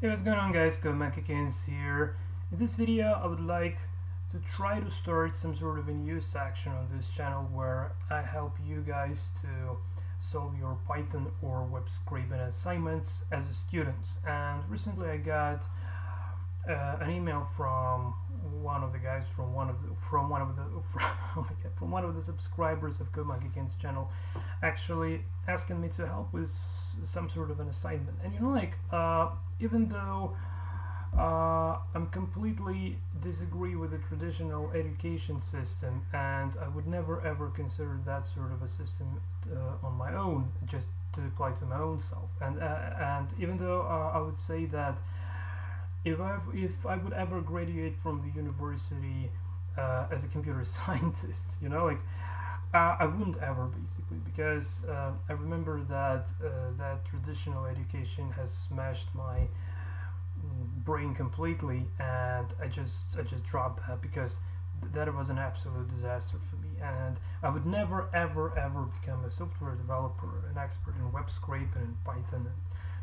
Hey, what's going on, guys? Kins here. In this video I would like to try to start some sort of a new section on this channel where I help you guys to solve your Python or web scraping assignments as students. And recently I got an email from one of the guys from one of the subscribers of Kins channel, actually asking me to help with some sort of an assignment. And even though I'm completely disagree with the traditional education system, and I would never ever consider that sort of a system on my own, just to apply to my own self. And even though I would say that if I would ever graduate from the university as a computer scientist, I wouldn't ever, basically, because I remember that that traditional education has smashed my brain completely, and I just dropped that because that was an absolute disaster for me. And I would never ever become a software developer, an expert in web scraping and Python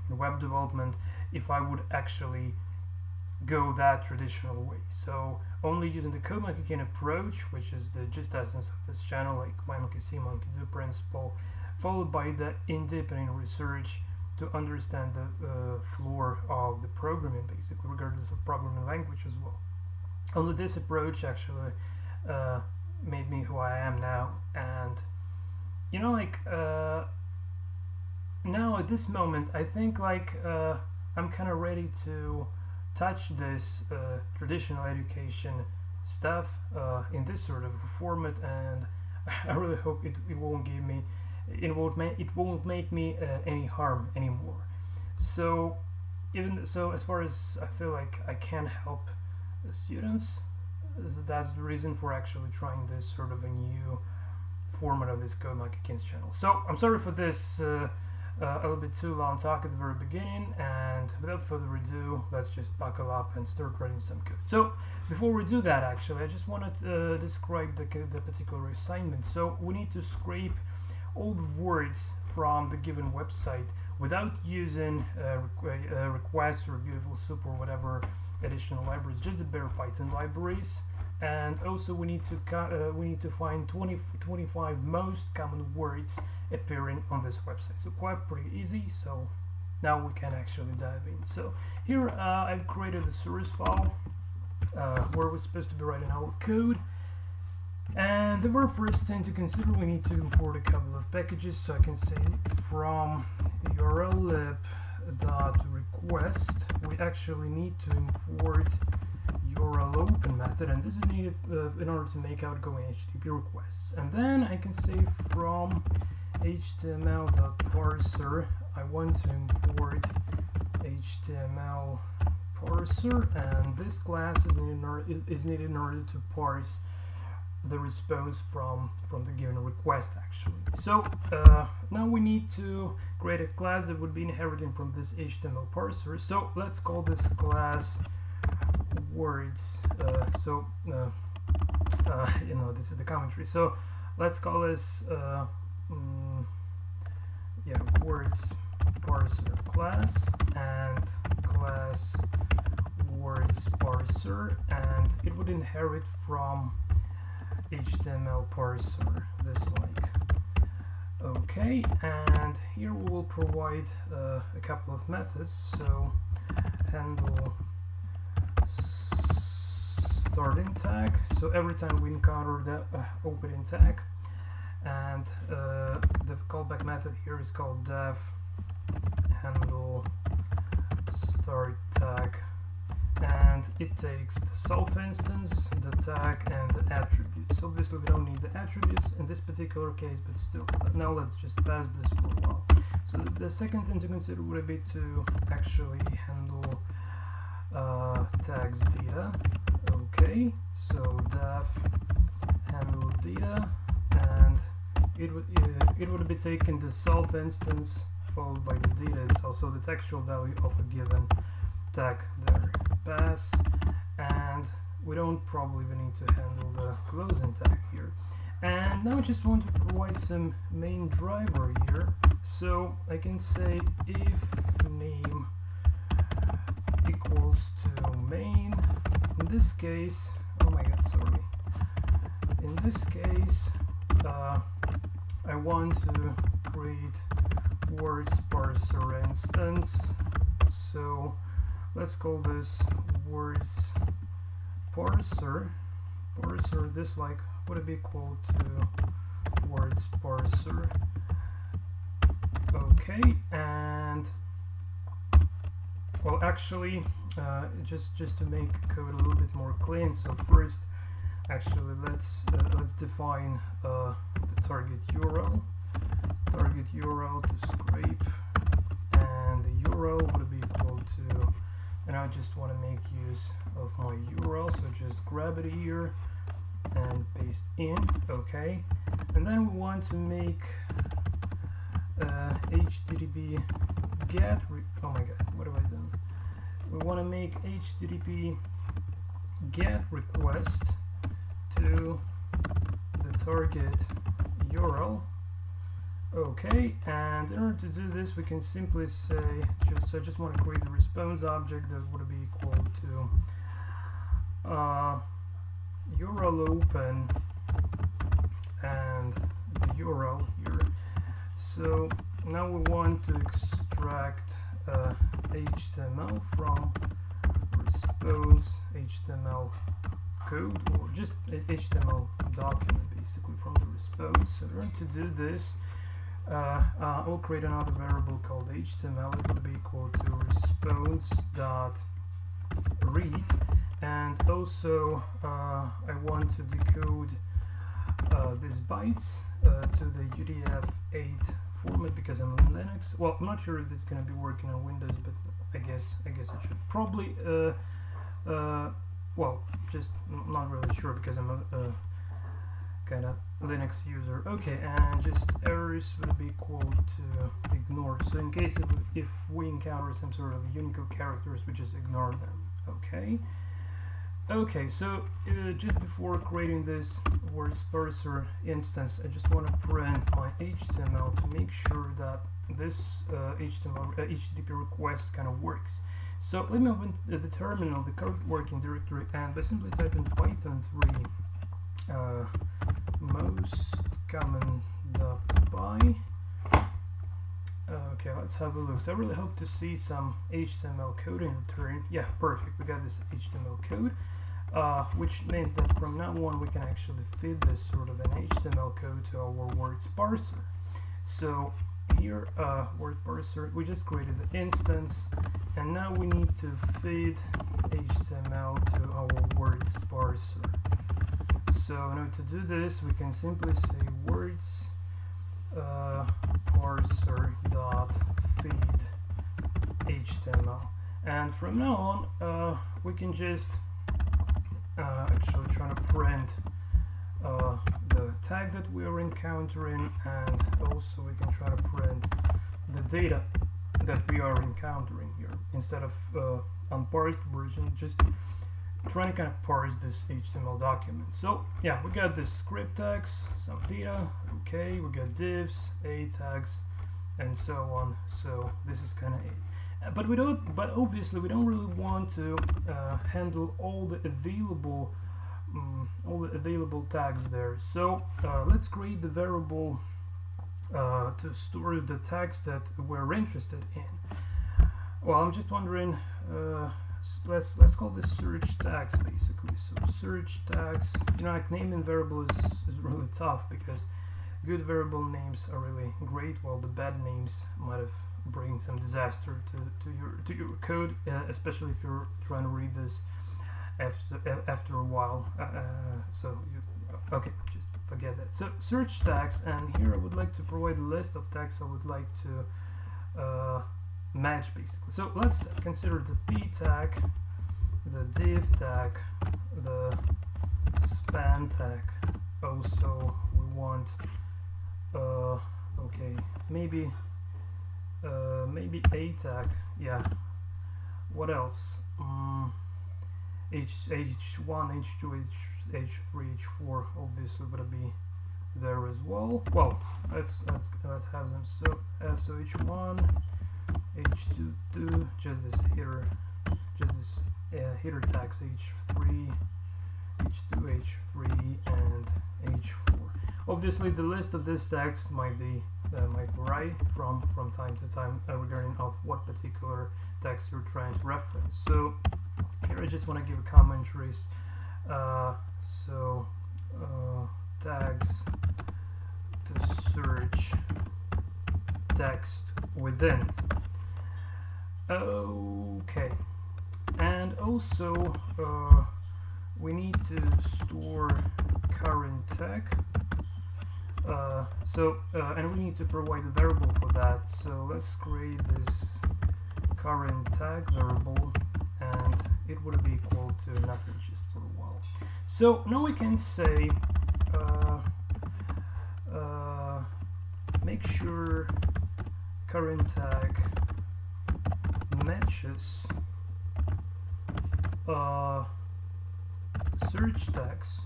and web development if I would actually go that traditional way. So only using the code monkey can approach, which is the just essence of this channel, like my monkey see monkey do principle, followed by the independent research to understand the floor of the programming, basically, regardless of programming language as well. Only this approach actually made me who I am now. And now at this moment I think I'm kind of ready to touch this traditional education stuff in this sort of a format, and I really hope it won't give me it won't make me any harm anymore. So as far as I feel like I can help the students, that's the reason for actually trying this sort of a new format of this Code Monkey Kins channel. So I'm sorry for this a little bit too long talk at the very beginning, and without further ado, let's just buckle up and start writing some code. So before we do that, actually, I just wanted to describe the particular assignment. So we need to scrape all the words from the given website without using requests or beautiful soup or whatever additional libraries, just the bare Python libraries. And also we need to find 25 most common words appearing on this website. So quite pretty easy. So now we can actually dive in. So here I've created a source file where we're supposed to be writing our code. And the very first thing to consider, we need to import a couple of packages. So I can say from urllib.request, we actually need to import URL open method, and this is needed in order to make outgoing HTTP requests. And then I can say from html.parser, I want to import HTML parser, and this class is needed in order to parse the response from the given request, actually. So now we need to create a class that would be inheriting from this HTML parser. So let's call this class words. This is the commentary. So let's call this words parser class, and class words parser, and it would inherit from HTML parser, this like. Okay, and here we will provide a couple of methods. So handle starting tag, so every time we encounter the opening tag, and the callback method here is called def handle start tag, and it takes the self instance, the tag, and the attributes. Obviously we don't need the attributes in this particular case, but still. Now let's just pass this for a while. So the second thing to consider would be to actually handle tags data. Okay, so def handle data, and it would be taking the self instance followed by the data itself, so the textual value of a given tag there, pass, and we don't probably even need to handle the closing tag here. And now I just want to provide some main driver here, so I can say if name main. In this case, oh my god, sorry. In this case, I want to create words parser instance. So let's call this words parser. Parser, this like would it be equal to words parser. Okay, and well, actually, just to make code a little bit more clean. So first, actually, let's define the target URL. Target URL to scrape, and the URL would be equal to, and I just want to make use of my URL, so just grab it here and paste in. Okay, and then we want to make HTTP get. Oh my god, what have I done? We want to make HTTP get request to the target URL. Okay, and in order to do this, we can simply say, I just want to create the response object that would be equal to URL open and the URL here. So now we want to extract HTML from response HTML code, or just HTML document basically from the response. So in order to do this, I'll create another variable called HTML. It will be equal to response.read, and also I want to decode these bytes to the UTF-8 format because I'm in Linux. Well, I'm not sure if it's going to be working on Windows, but I guess it should. Probably, well, just not really sure because I'm a kind of Linux user. Okay, and just errors will be equal to ignore. So in case if we encounter some sort of Unicode characters, we just ignore them. Okay. Okay, so just before creating this words parser instance, I just want to print my HTML to make sure that this HTTP request kind of works. So let me open the terminal, the current working directory, and by simply typing Python 3 most common .py. Okay, let's have a look. So I really hope to see some HTML code in return. Yeah, perfect. We got this HTML code, which means that from now on we can actually feed this sort of an HTML code to our words parser. So here, word parser, we just created the instance, and now we need to feed HTML to our words parser. So in order to do this, we can simply say words parser dot feed HTML, and from now on we can just actually try to print the tag that we are encountering, and also we can try to print the data that we are encountering here instead of unparsed version, just trying to kind of parse this HTML document. So yeah, we got this script tags, some data, okay, we got divs, a tags, and so on. So this is kind of it. But obviously we don't really want to handle all the available tags there. So let's create the variable to store the tags that we're interested in. Well, I'm just wondering. Let's call this search tags basically. So search tags, like naming variable is really tough because good variable names are really great, while the bad names might have bring some disaster to your code, especially if you're trying to read this after a while. Okay, just forget that. So search tags, and here I would like to provide a list of tags I would like to match basically. So let's consider the p tag, the div tag, the span tag. Also we want okay, maybe a tag. Yeah, what else? H1, H2, H3, H4 obviously would be there as well. Well, let's have them. So H1, H2, just this header just this header tags h3, h2, h3, and h4. Obviously, the list of these tags might vary from time to time regarding of what particular text you're trying to reference. So here I just want to give commentaries. Tags to search text within. Okay, and also we need to store current tag. And we need to provide a variable for that. So let's create this current tag variable, and it would be equal to nothing just for a while. So now we can say make sure current tag matches search tags.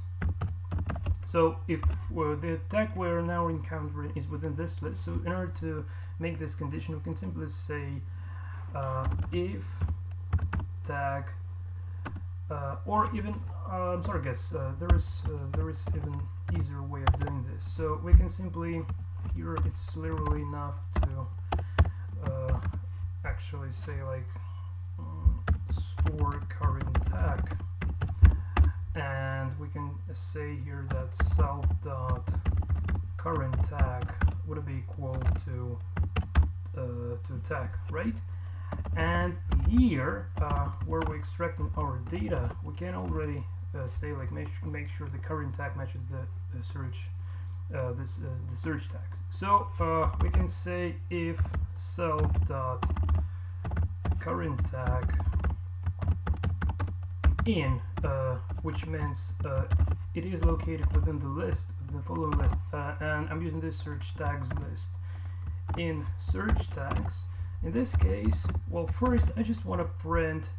So if the tag we're now encountering is within this list, so in order to make this condition, we can simply say if tag, or even I'm sorry guys, there is even easier way of doing this. So we can simply, here it's literally enough to actually say like store current tag, and we can say here that self dot current tag would be equal to tag, right? And here where we're extracting our data, we can already say like make sure the current tag matches the search the search tags. So we can say if self dot current tag in, which means it is located within the list, the following list, and I'm using this search tags list. In search tags, in this case, well, first I just want to print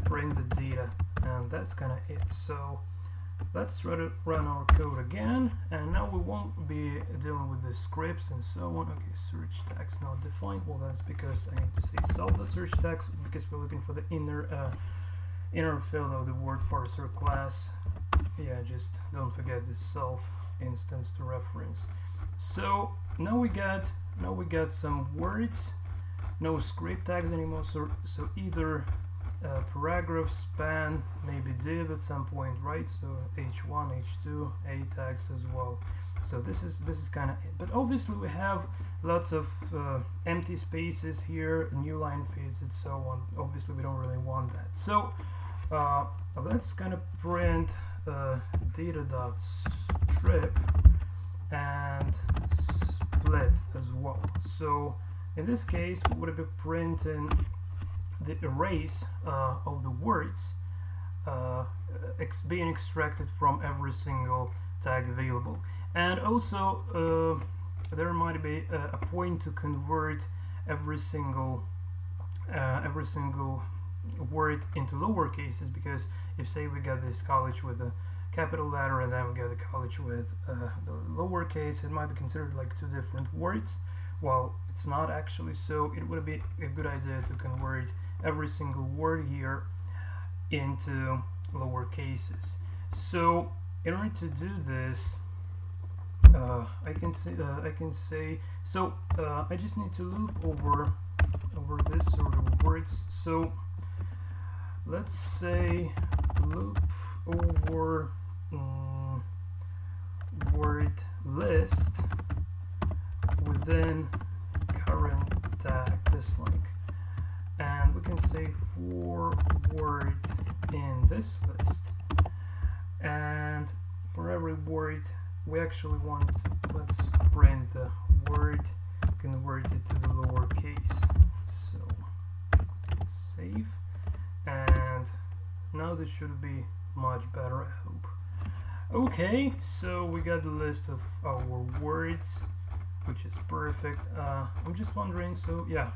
the data, and that's kind of it. So let's try to run our code again, and now we won't be dealing with the scripts and so on. Okay, search tags not defined. Well, that's because I need to say self the search tags, because we're looking for the inner field of the word parser class. Yeah, just don't forget this self instance to reference. So now we got some words, no script tags anymore. So either paragraph, span, maybe div at some point, right? So h1, h2, a tags as well. So this is kind of it. But obviously we have lots of empty spaces here, new line feeds and so on. Obviously we don't really want that. So let's kind of print data.strip and split as well. So in this case we would be printing the arrays of the words being extracted from every single tag available. And also there might be a point to convert every single word into lower cases, because if say we got this college with a capital letter and then we got the college with the lowercase, it might be considered like two different words. Well, it's not actually, so it would be a good idea to convert every single word here into lower cases. So in order to do this, I can say so I just need to loop over this sort of words. So let's say loop over word list within current tag dislike, and we can say for word in this list, and for every word we actually want, let's print the word, convert it to the lower case. So save, and now this should be much better, I hope. Okay, so we got the list of our words, which is perfect. I'm just wondering, so yeah,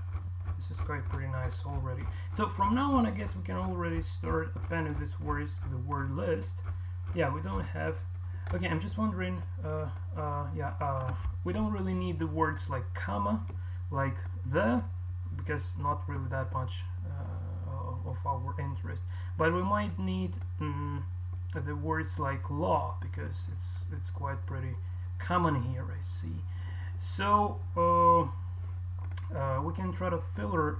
this is quite pretty nice already. So from now on, I guess we can already start appending these words to the word list. Yeah, we don't have, okay, I'm just wondering, we don't really need the words like comma, like the, because not really that much of our or interest. But we might need the words like law, because it's quite pretty common here, I see. So we can try to filler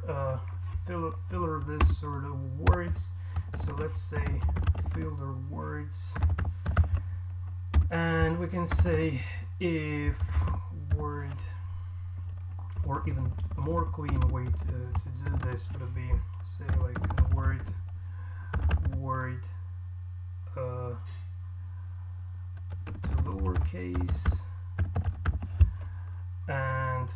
this sort of words. So let's say filler words, and we can say if word, or even a more clean way to do this would be, say, like word to lowercase, and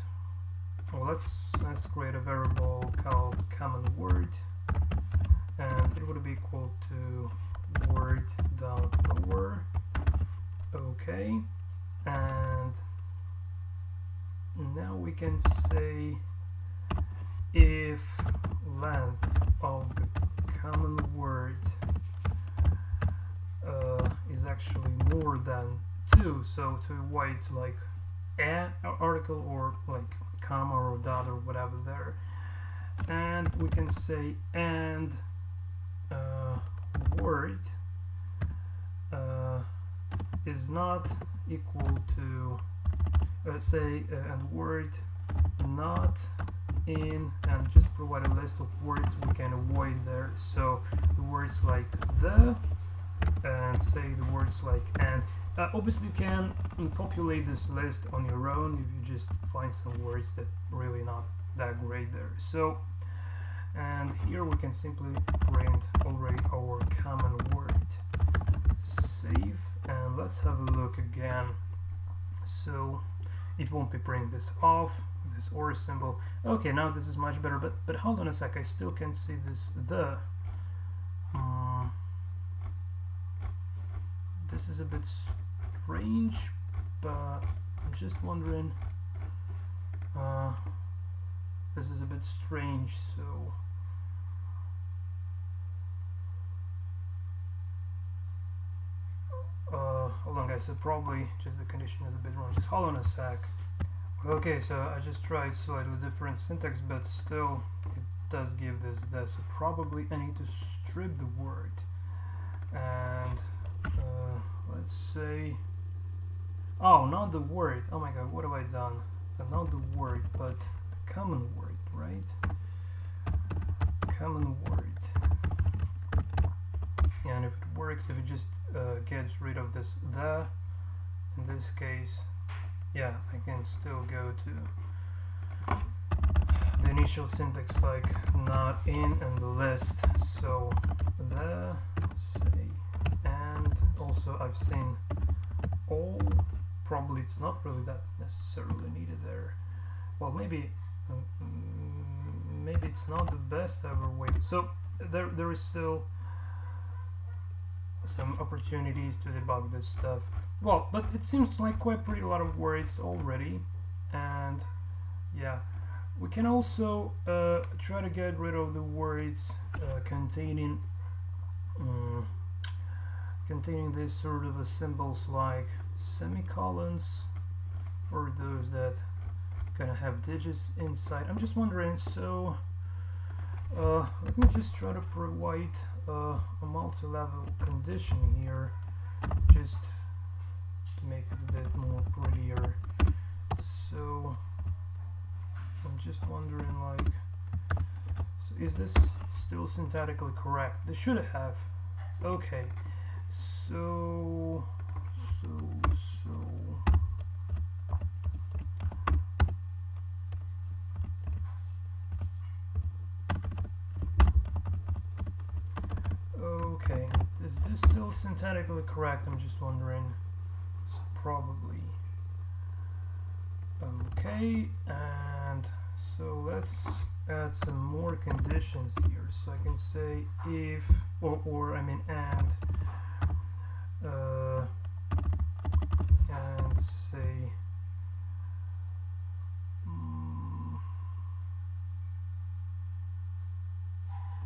well, let's create a variable called common word, and it would be equal to word.lower. Okay, and now we can say if length of the common word is actually more than 2, so to avoid like a article or like comma or dot or whatever there, and we can say and word is not equal to and word not in, and just provide a list of words we can avoid there. So the words like the, and say the words like and. Obviously you can populate this list on your own if you just find some words that really not that great there. So, and here we can simply print already our common word. Save, and let's have a look again. So it won't be printing this off, this or symbol. Okay, now this is much better, but hold on a sec, I still can see this the. This is a bit strange, but I'm just wondering, this is a bit strange, so hold on guys, so probably just the condition is a bit wrong, just hold on a sec. Okay, so I just tried slightly different syntax, but still it does give this, so probably I need to strip the word, and let's say, oh, not the word, oh my god, what have I done? Not the word, but the common word, right? Common word. And if it works, if it just gets rid of this the, in this case, yeah, I can still go to the initial syntax like not in and the list. So the, say, and also I've seen all. Probably it's not really that necessarily needed there. Well, maybe it's not the best ever way. So there is still some opportunities to debug this stuff. Well, but it seems like quite pretty a lot of words already, and yeah, we can also try to get rid of the words containing this sort of a symbols like semicolons, or those that gonna have digits inside. I'm just wondering, so let me just try to provide a multi-level condition here, just to make it a bit more prettier. So I'm just wondering, like, so is this still syntactically correct? This should have. Okay, so okay, is this still syntactically correct? I'm just wondering. So probably. Okay, and so let's add some more conditions here. So I can say if, or I mean and say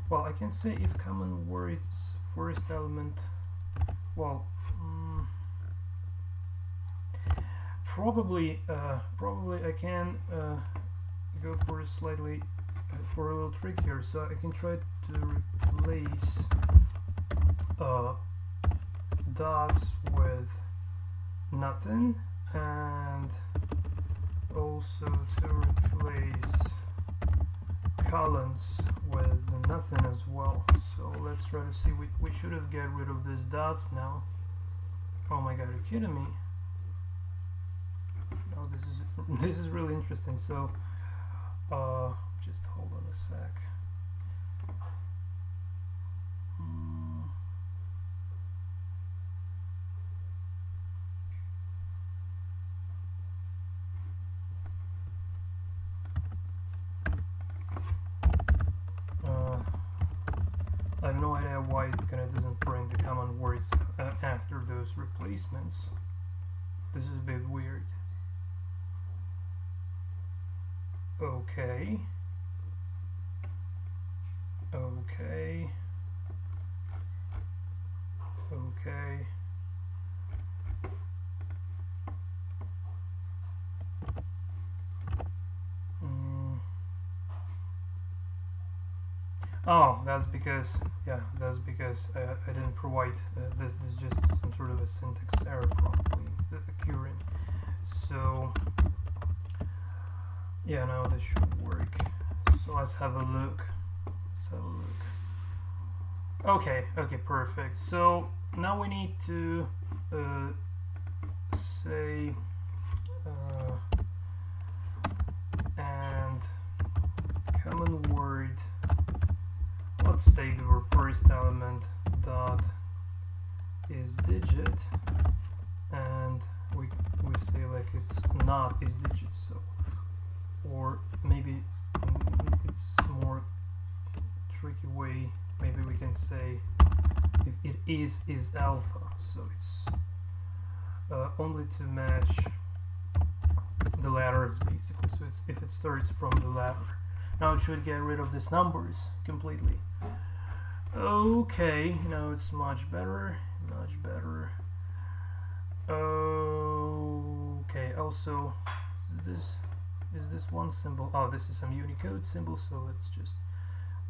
well, I can say if common words first element, well, probably I can go for a slightly for a little trick here. So I can try to replace dots with nothing, and also to replace columns with nothing as well. So let's try to see. We should have get rid of these dots now. Oh my god, are you kidding me? No, this is really interesting. So just hold on a sec. I have no idea why it kind of doesn't print the common words after those replacements. This is a bit weird. Okay. Okay. Okay. Oh, that's because, yeah, that's because I didn't provide this is just some sort of a syntax error probably occurring. So yeah, now this should work. So let's have a look. Okay, perfect. So now we need to say and common word. Let's take the first element dot is digit, and we say like it's not is digit. So, or maybe it's more tricky way. Maybe we can say if it is alpha. So it's only to match the letters basically. So it's if it starts from the letter. Now it should get rid of these numbers completely. Okay, now it's much better. Okay, also is this one symbol? Oh, this is some Unicode symbol, so let's just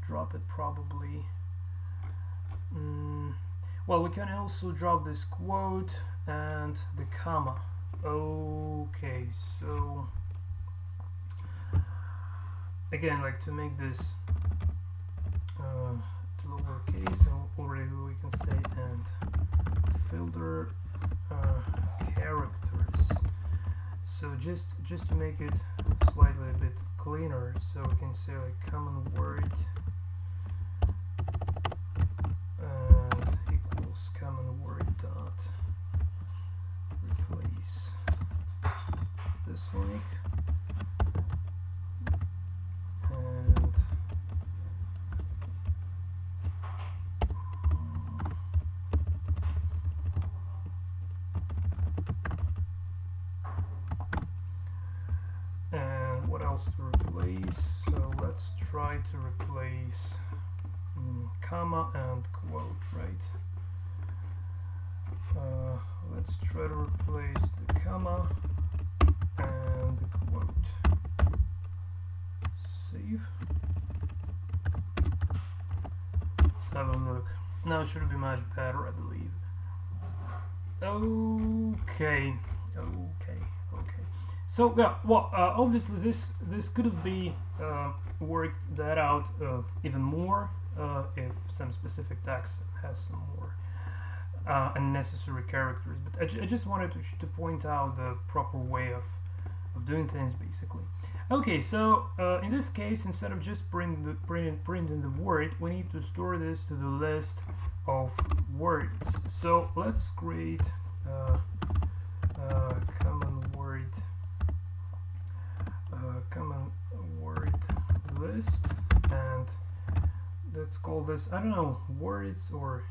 drop it probably. Well, we can also drop this quote and the comma. Okay, so again, like to make this to lowercase, and already we can say and filter characters. So just to make it slightly a bit cleaner, so we can say like common word and equals common word dot replace this link. To replace, so let's try to replace comma and quote, right? Let's try to replace the comma and the quote. Save. Let's have a look. Now it should be much better, I believe. Okay. So yeah, well, obviously this could have been worked that out even more if some specific text has some more unnecessary characters. But I just wanted to point out the proper way of doing things, basically. Okay, so in this case, instead of just printing the word, we need to store this to the list of words. So let's create common word list, and let's call this, I don't know, words or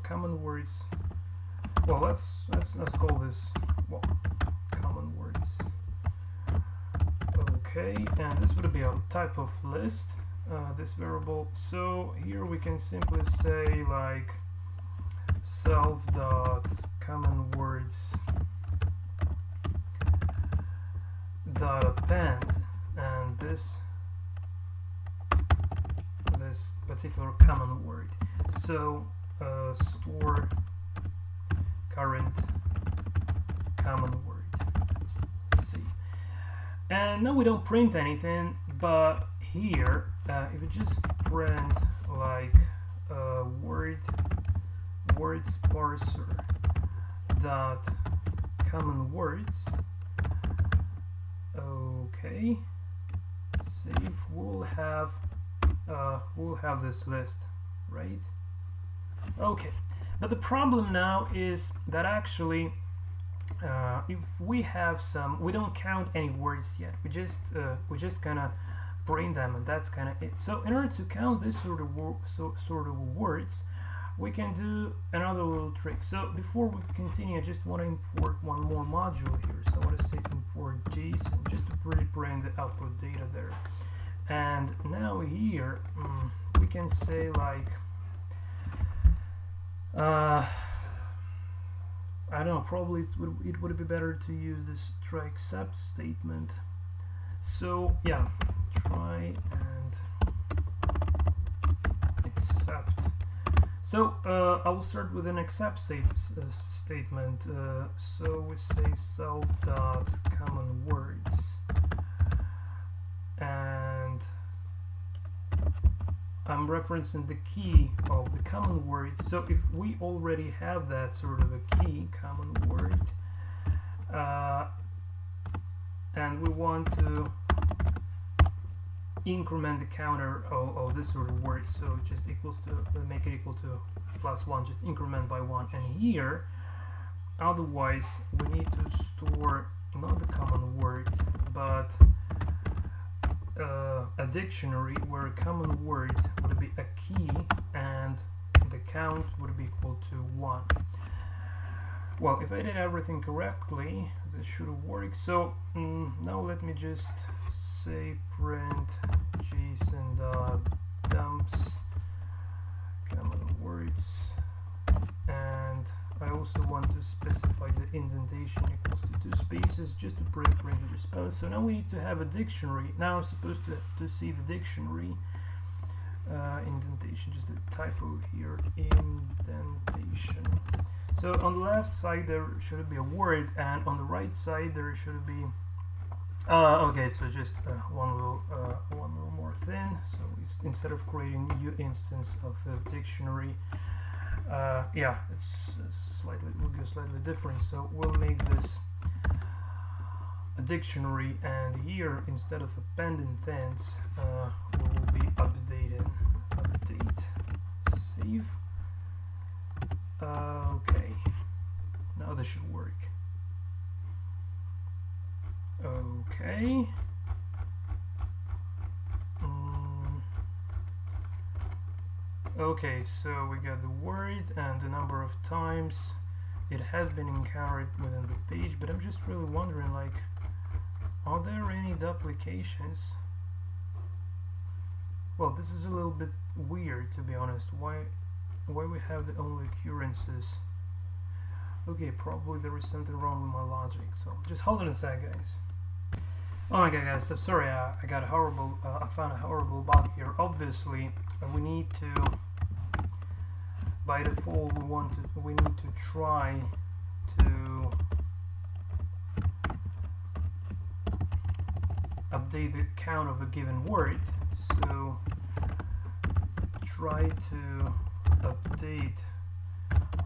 common words. Well, let's call this, well, common words. Okay, and this would be a type of list, this variable. So here we can simply say like self dot common words dot append, and this particular common word. So store current common word. See, and now we don't print anything, but here if we just print like words parser dot common words, okay, save, we'll have this list, right? Okay, but the problem now is that actually if we have some, we don't count any words yet, we just gonna print them, and that's kind of it. So in order to count this sort of words, we can do another little trick. So before we continue, I just want to import one more module here. So I want to say import JSON just to print the output data there. And now here we can say like I don't know, probably it would be better to use this try except statement. So yeah, try and accept. So I will start with an accept statement. So we say self dot common words, and I'm referencing the key of the common word. So if we already have that sort of a key common word, and we want to increment the counter of this sort of word, so it just equals to make it equal to +1, just increment by 1. And here, otherwise, we need to store not the common word, but a dictionary where a common word would be a key and the count would be equal to 1. Well, if I did everything correctly, this should work. So now let me just say print json.dumps common words, and I also want to specify the indentation equals to 2 spaces just to print the response. So now we need to have a dictionary. Now I'm supposed to see the dictionary indentation, just a typo here, indentation. So on the left side there should be a word, and on the right side there should be okay, so just one little more thing. So instead of creating a new instance of a dictionary, yeah, it's we'll go slightly different. So we'll make this a dictionary, and here instead of appending things, we will be update, save. Okay, now this should work. Okay. Okay, so we got the word and the number of times it has been encountered within the page, but I'm just really wondering, like, are there any duplications? Well, this is a little bit weird, to be honest. Why we have the only occurrences? Okay, probably there is something wrong with my logic, so just hold on a sec, guys. Oh my god, guys, I'm sorry, I got a horrible, I found a horrible bug here. Obviously, we need to, by default, we need to try to update the count of a given word. So try to update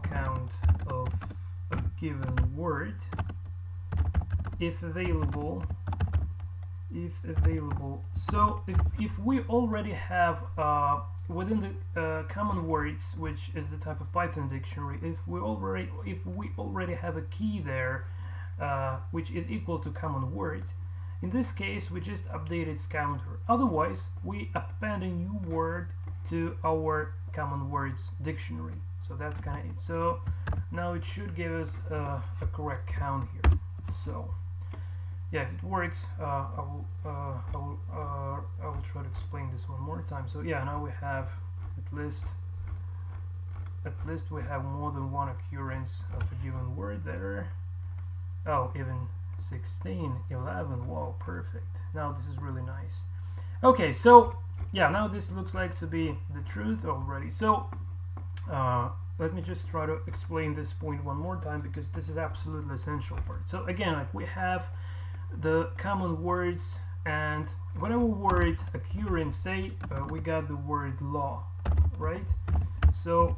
count of a given word if available. So if we already have within the common words, which is the type of Python dictionary, if we already have a key there which is equal to common word, in this case we just update its counter. Otherwise we append a new word to our common words dictionary. So that's kind of it. So now it should give us a correct count here. So yeah, if it works, I will try to explain this one more time. So yeah, now we have at least we have more than one occurrence of a given word there. Oh, even 16, 11. Wow, perfect. Now this is really nice. Okay, so yeah, now this looks like to be the truth already. So let me just try to explain this point one more time, because this is absolutely essential part. So again, like we have the common words, and whatever word occurring, say we got the word law, right? So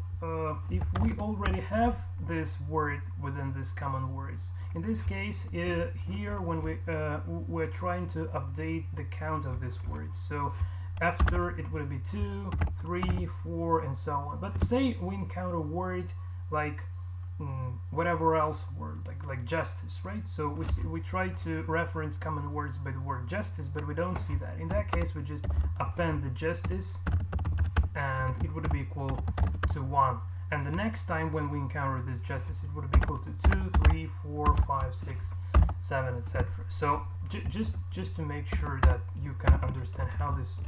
if we already have this word within these common words, in this case here when we're trying to update the count of these words, so after it would be 2, 3, 4 and so on. But say we encounter a word like whatever else word, like justice, right? So we try to reference common words by the word justice, but we don't see that. In that case, we just append the justice, and it would be equal to 1. And the next time when we encounter this justice, it would be equal to 2, 3, 4, 5, 6, 7, etc. So just to make sure that you can understand how this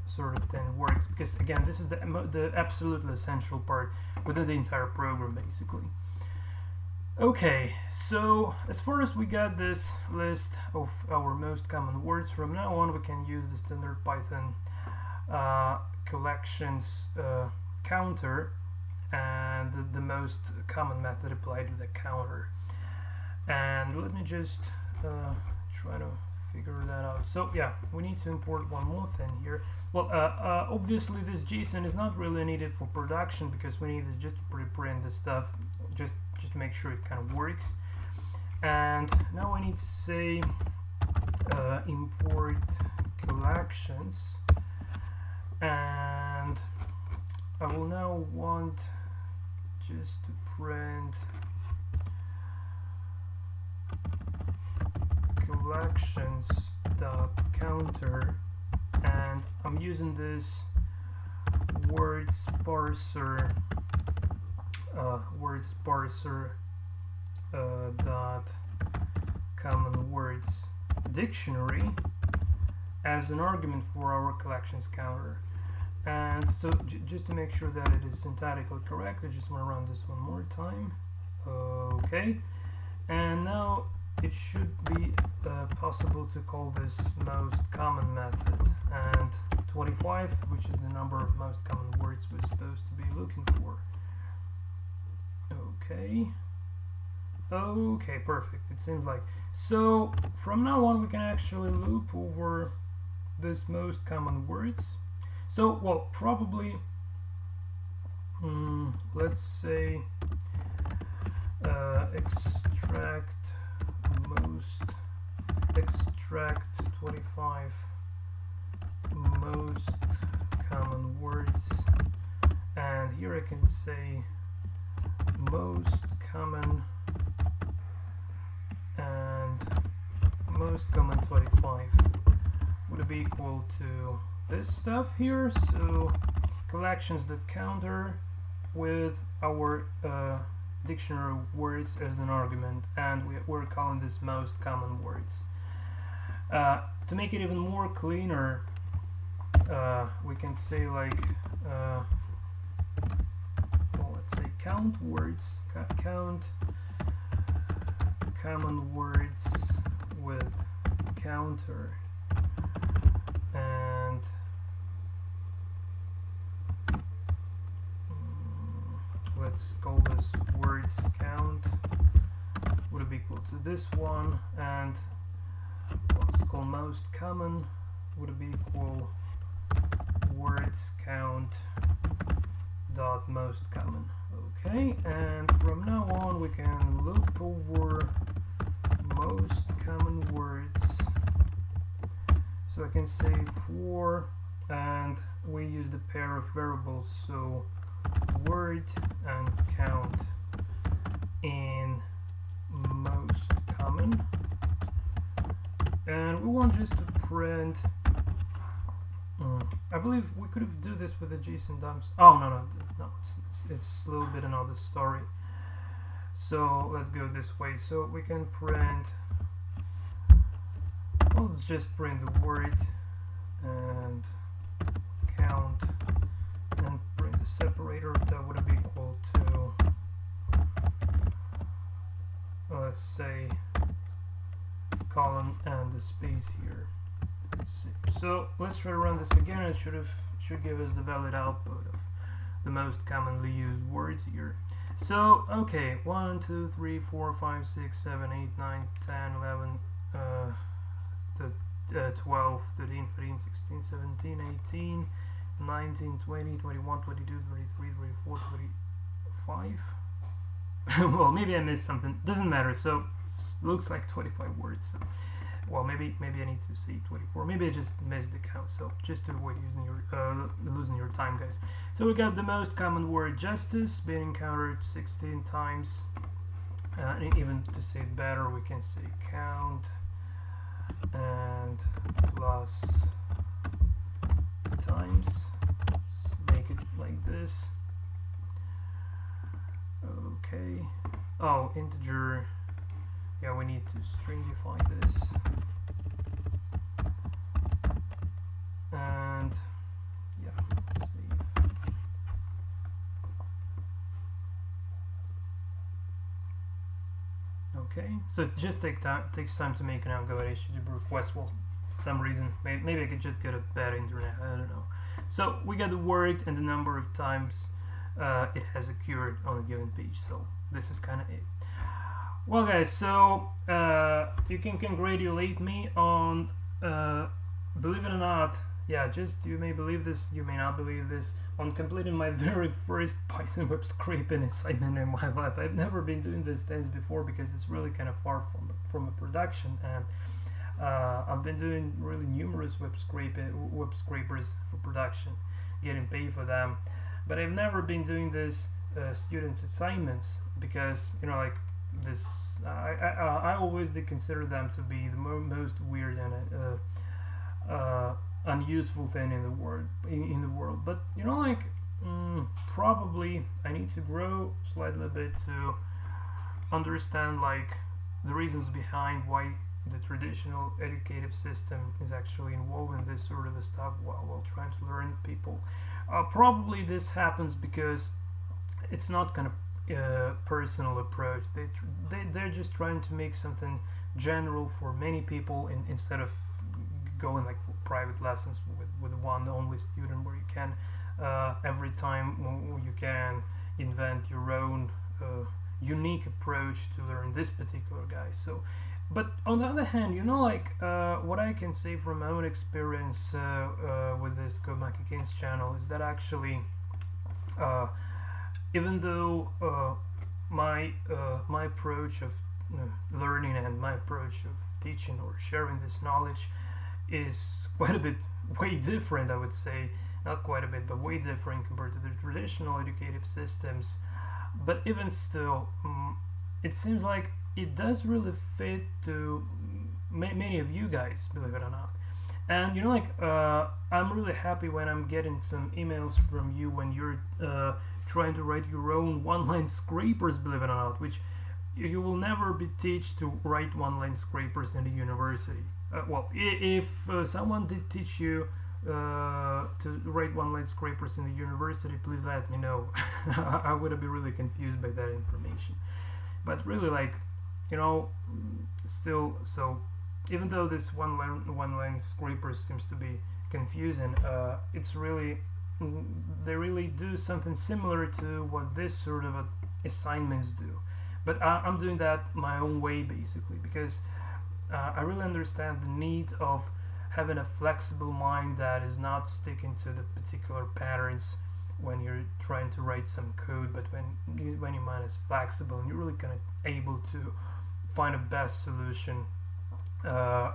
sort of thing works, because again, this is the absolutely essential part within the entire program, basically. Okay, so as far as we got this list of our most common words, from now on we can use the standard Python collections counter, and the most common method applied to the counter. And let me just try to figure that out. So yeah, we need to import one more thing here. Well, obviously this JSON is not really needed for production, because we need to just preprint the stuff just to make sure it kind of works. And now I need to say import collections, and I will now want just to print collections.counter, and I'm using this words parser dot common words dictionary as an argument for our collections counter. And so just to make sure that it is syntactically correct, I just want to run this one more time. Okay, and now it should be possible to call this most common method, and 25, which is the number of most common words we're supposed to be looking for. Okay, perfect. It seems like. So from now on we can actually loop over this most common words. So, well, probably let's say extract 25 most common words, and here I can say most common and most common 25 would be equal to this stuff here. So collections.counter with our dictionary words as an argument, and we're calling this most common words. To make it even more cleaner, we can say like well, let's say count words, count common words with counter, and let's call this words count would be equal to this one, and let's call most common would be equal words count dot most common. Okay, and from now on we can loop over most common words. So I can say for, and we use the pair of variables, so word and count in most common, and we want just to print I believe we could have do this with the JSON dumps. Oh no, it's a little bit another story. So let's go this way. So we can print, well, let's just print the word and count, and print the separator that would be equal to, let's say, colon and the space here. So let's try to run this again. It should give us the valid output of the most commonly used words here. So okay, 1, 2, 3, 4, 5, 6, 7, 8, 9, 10, 11, 12, 13, 14, 16, 17, 18, 19, 20, 21, 22, 23, 24, 25. Well, maybe I missed something. Doesn't matter. So looks like 25 words. So, well, maybe I need to see 24. Maybe I just missed the count. So just to avoid losing your time, guys. So we got the most common word justice being encountered 16 times. And even to say it better, we can say count and plus times. Let's make it like this. Okay. Oh, integer. Yeah, we need to stringify this. And yeah, let's save. Okay, so it just takes time to make an outgoing HTTP request. Well, for some reason, maybe I could just get a better internet. I don't know. So we got the word and the number of times it has occurred on a given page. So this is kind of it. Well, guys, so you can congratulate me on, believe it or not, yeah, just you may believe this, you may not believe this, on completing my very first Python web scraping assignment in my life. I've never been doing these things before because it's really kind of far from a production, and I've been doing really numerous web scrapers for production, getting paid for them, but I've never been doing this students assignments because, you know, like this, I always did consider them to be the most weird and unuseful thing in the world. But you know, like probably I need to grow slightly a bit to understand like the reasons behind why the traditional educative system is actually involved in this sort of stuff while trying to learn people. Probably this happens because it's not kind of personal approach. They're just trying to make something general for many people instead of going like private lessons with one only student where you can every time you can invent your own unique approach to learn this particular guy. So, but on the other hand, you know, like what I can say from my own experience with this Code Monkey Kings channel is that actually even though my approach of learning and my approach of teaching or sharing this knowledge is quite a bit way different, I would say, not quite a bit, but way different compared to the traditional educative systems. But even still, it seems like it does really fit to many of you guys, believe it or not. And you know, like I'm really happy when I'm getting some emails from you when you're trying to write your own one-line scrapers, believe it or not, which you will never be taught to write one-line scrapers in the university. Well, if someone did teach you to write one-line scrapers in the university, please let me know. I would be really confused by that information. But really, like, you know, still, so even though this one-line scraper seems to be confusing, it's really, they really do something similar to what this sort of assignments do. But I'm doing that my own way, basically, because I really understand the need of having a flexible mind that is not sticking to the particular patterns when you're trying to write some code, but when your mind is flexible and you're really kind of able to find a best solution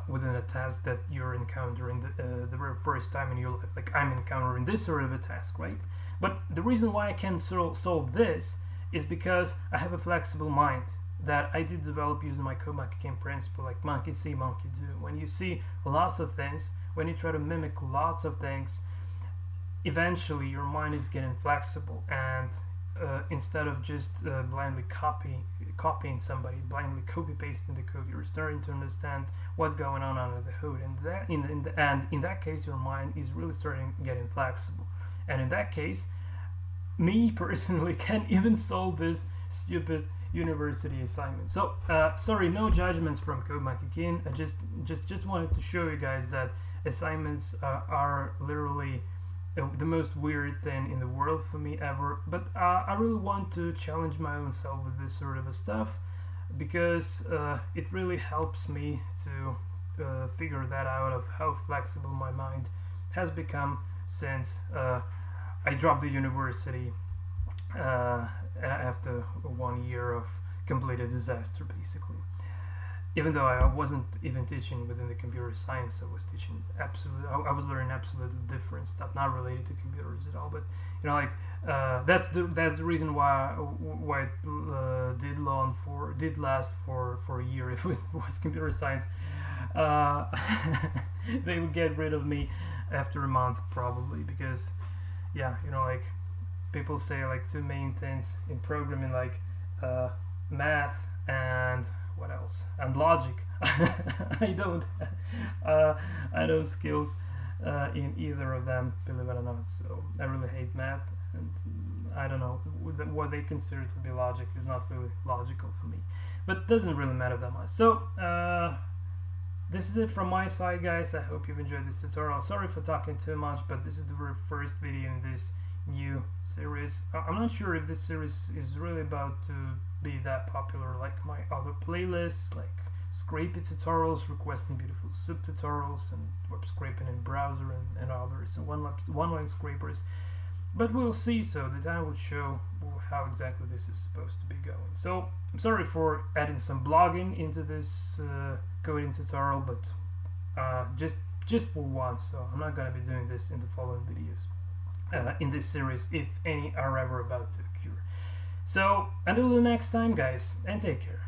within a task that you're encountering the very first time in your life. Like I'm encountering this sort of a task, right? But the reason why I can solve this is because I have a flexible mind that I did develop using my Code Monkey King principle, like monkey see, monkey do. When you see lots of things, when you try to mimic lots of things, eventually your mind is getting flexible, and instead of just blindly copying somebody, blindly copy pasting the code, you're starting to understand what's going on under the hood, and that in that case your mind is really starting getting flexible. And in that case, me personally can't even solve this stupid university assignment. So sorry, no judgments from Code Monkey King. I just wanted to show you guys that assignments are literally the most weird thing in the world for me ever. But I really want to challenge my own self with this sort of a stuff, because it really helps me to figure that out of how flexible my mind has become since I dropped the university after 1 year of completed disaster, basically. Even though I wasn't even teaching within the computer science, I was teaching I was learning absolutely different stuff, not related to computers at all. But like that's the reason why it did last for a year. If it was computer science, they would get rid of me after a month probably, because like people say like two main things in programming, like math and what else, and logic. I don't skills in either of them, believe it or not. So I really hate math, and I don't know, what they consider to be logic is not really logical for me, but it doesn't really matter that much. So this is it from my side, guys. I hope you've enjoyed this tutorial. Sorry for talking too much, but this is the very first video in this new series. I'm not sure if this series is really about to be that popular like my other playlists, like scraping tutorials, requesting beautiful soup tutorials, and web scraping in browser and others, and one-line scrapers. But we'll see, so the time will show how exactly this is supposed to be going. So I'm sorry for adding some blogging into this coding tutorial, but just for once, so I'm not gonna be doing this in the following videos in this series, if any are ever about to occur. So until the next time, guys, and take care.